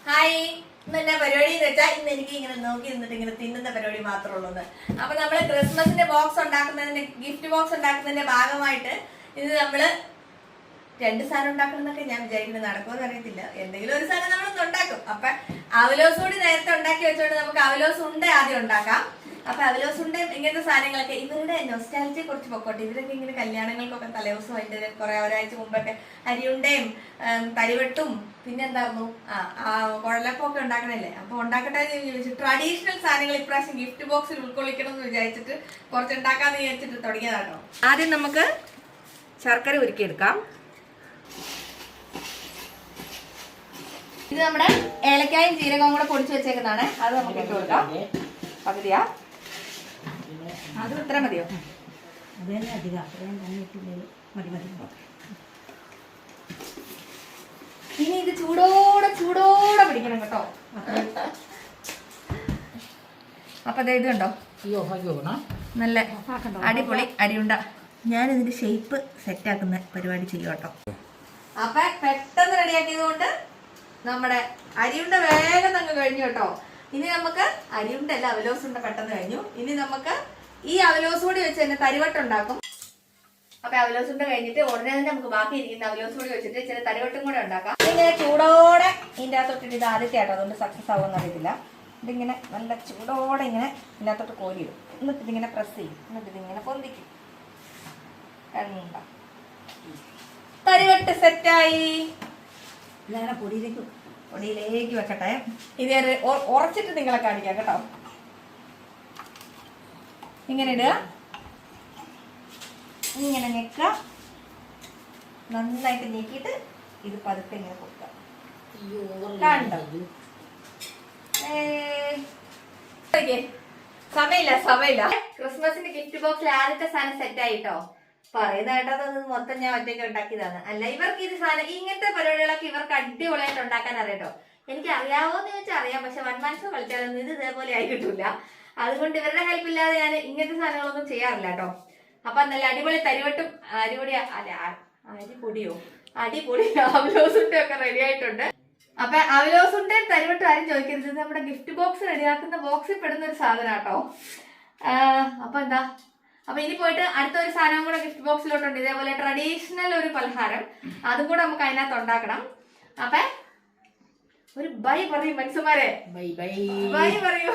Hi, ഇന്ന് എന്നാ പരിപാടി എന്ന് വെച്ചാൽ ഇന്ന് എനിക്ക് ഇങ്ങനെ നോക്കി നിന്നിട്ട് ഇങ്ങനെ തിന്നുന്ന പരിപാടി മാത്രമേ ഉള്ളൂ. അപ്പൊ നമ്മള് ക്രിസ്മസിന്റെ ബോക്സ് ഉണ്ടാക്കുന്നതിന്റെ ഗിഫ്റ്റ് ബോക്സ് ഉണ്ടാക്കുന്നതിന്റെ ഭാഗമായിട്ട് ഇത് നമ്മള് 2 സാധനം ഉണ്ടാക്കണം എന്നൊക്കെ ഞാൻ വിചാരിക്കുന്നത്. നടക്കുമെന്ന് അറിയത്തില്ല. എന്തെങ്കിലും ഒരു സാധനം നമ്മളൊന്ന് ഉണ്ടാക്കും. അപ്പൊ അവലോസ് കൂടി നേരത്തെ ഉണ്ടാക്കി വെച്ചോണ്ട് നമുക്ക് അവലോസ് ഉണ്ട ആദ്യം ഉണ്ടാക്കാം. അപ്പൊ അവലോസ് ഉണ്ട ഇങ്ങനത്തെ സാധനങ്ങളൊക്കെ ഇവരുടെ നൊസ്റ്റാലജിയെ കുറിച്ച് പൊക്കോട്ടെ. ഇവരൊക്കെ ഇങ്ങനെ കല്യാണങ്ങൾക്കൊക്കെ തലേദിവസം അതിന്റെ കുറെ ഒരാഴ്ച മുമ്പൊക്കെ അരിയുണ്ടയും തരിവെട്ടും പിന്നെന്തായിരുന്നു കുഴലപ്പൊക്കെ ഉണ്ടാക്കണല്ലേ. അപ്പൊ ഉണ്ടാക്കട്ടെ ചോദിച്ചു. ട്രഡീഷണൽ സാധനങ്ങൾ ഇപ്രാവശ്യം ഗിഫ്റ്റ് ബോക്സിൽ ഉൾക്കൊള്ളിക്കണം എന്ന് വിചാരിച്ചിട്ട് കുറച്ച് ഉണ്ടാക്കാന്ന് വിചാരിച്ചിട്ട് തുടങ്ങിയതാട്ടോ. ആദ്യം നമുക്ക് ശർക്കര ഉരുക്കിയെടുക്കാം. ഇത് നമ്മുടെ ഏലക്കായും ജീരകവും കൂടെ പൊടിച്ചു വെച്ചേക്കുന്നതാണ്. അത് നമുക്ക് ഇട്ട് കൊടുക്കാം. പകുതിയാ? അത് ഇത്ര മതിയോ? ഇനി ഇത് ചൂടോടെ ചൂടോടെ പിടിക്കണം കേട്ടോ. അപ്പൊ ഇത് കണ്ടോ, നല്ല അടിപൊളി അരിയുണ്ട. ഞാനിതിന്റെ ഷേപ്പ് സെറ്റ് ആക്കുന്ന പരിപാടി ചെയ്യും കേട്ടോ. അപ്പൊ പെട്ടെന്ന് റെഡിയാക്കിയത് കൊണ്ട് നമ്മുടെ അരിയുണ്ട വേഗം അങ്ങ് കഴിഞ്ഞു കേട്ടോ. ഇനി നമുക്ക് അരിയുണ്ടല്ല അവലോസ് ഉണ്ട പെട്ടെന്ന് കഴിഞ്ഞു. ഇനി നമുക്ക് ഈ അവലോസ് കൂടി വെച്ച് തന്നെ തരിവട്ടുണ്ടാക്കും. അപ്പൊ അവലോസ് ഉണ്ട കഴിഞ്ഞിട്ട് ഉടനെ തന്നെ നമുക്ക് ബാക്കി ഇരിക്കുന്ന അവലോസ് കൂടി വെച്ചിട്ട് ചില തരിവട്ടും കൂടെ ഉണ്ടാക്കാം. ഇങ്ങനെ ചൂടോടെ ഇതിൻ്റെ അകത്തോട്ടിട്ട് ഇത് ആദ്യത്തെ ആട്ടോ, അതുകൊണ്ട് സക്സസ് ആവുമെന്ന് അറിയത്തില്ല. ഇതിങ്ങനെ നല്ല ചൂടോടെ ഇങ്ങനെ ഇതിൻ്റെ അകത്തോട്ട് കോരിയിടും. എന്നിട്ട് ഇതിങ്ങനെ പ്രസ് ചെയ്യും. എന്നിട്ട് ഇതിങ്ങനെ പൊന്തിക്കും. തരിവട്ട് സെറ്റായി. പൊടിയിലേക്ക് വെക്കട്ടെ. ഇത് ഉറച്ചിട്ട് നിങ്ങളെ കാണിക്കാം കേട്ടോ. ഇങ്ങനെ ഇടുക, ഇങ്ങനെ ഞെക്കുക, നന്നായിട്ട് ഞെക്കിയിട്ട് ഇത് പതുക്കെ ഇങ്ങനെ കൊടുക്കുക. കണ്ടോ? സമയമില്ല. ക്രിസ്മസിന്റെ ഗിഫ്റ്റ് ബോക്സിൽ ആദ്യത്തെ സാധനം സെറ്റ് ആയിട്ടോ. പറയുന്ന കേട്ടത് മൊത്തം ഞാൻ ഒറ്റയ്ക്ക് ഉണ്ടാക്കിയതാണ്. അല്ല, ഇവർക്ക് ഇത് സാധനം ഇങ്ങനത്തെ പരിപാടികളൊക്കെ ഇവർക്ക് അടിപൊളിയായിട്ട് ഉണ്ടാക്കാൻ അറിയാട്ടോ. എനിക്ക് അറിയാവോന്ന് ചോദിച്ചാൽ അറിയാം, പക്ഷെ വൺ മാൻസ് കളിച്ചാലൊന്നും ഇത് ഇതേപോലെ ആയി കിട്ടൂല. അതുകൊണ്ട് ഇവരുടെ ഹെൽപ്പ് ഇല്ലാതെ ഞാൻ ഇങ്ങനത്തെ സാധനങ്ങളൊന്നും ചെയ്യാറില്ല കേട്ടോ. അപ്പൊ നല്ല അടിപൊളി തരിവട്ടും അടിപൊളി അവലോസുണ്ടും ഒക്കെ റെഡി ആയിട്ടുണ്ട്. അപ്പൊ അവലോസുണ്ടയും തരിവട്ടും ആരും ചോദിക്കരുത്, നമ്മുടെ ഗിഫ്റ്റ് ബോക്സ് റെഡിയാക്കുന്ന ബോക്സിൽ പെടുന്ന ഒരു സാധനം കേട്ടോ. അപ്പൊ ഇനി പോയിട്ട് അടുത്തൊരു സാധനം കൂടെ ഗിഫ്റ്റ് ബോക്സിലോട്ടുണ്ട്. ഇതേപോലെ ട്രഡീഷണൽ ഒരു പലഹാരം, അതും കൂടെ നമുക്ക് അതിനകത്ത് ഉണ്ടാക്കണം. അപ്പൊ ഒരു ബൈ പറയും മനുഷ്യന്മാരെ, ബൈ പറയൂ.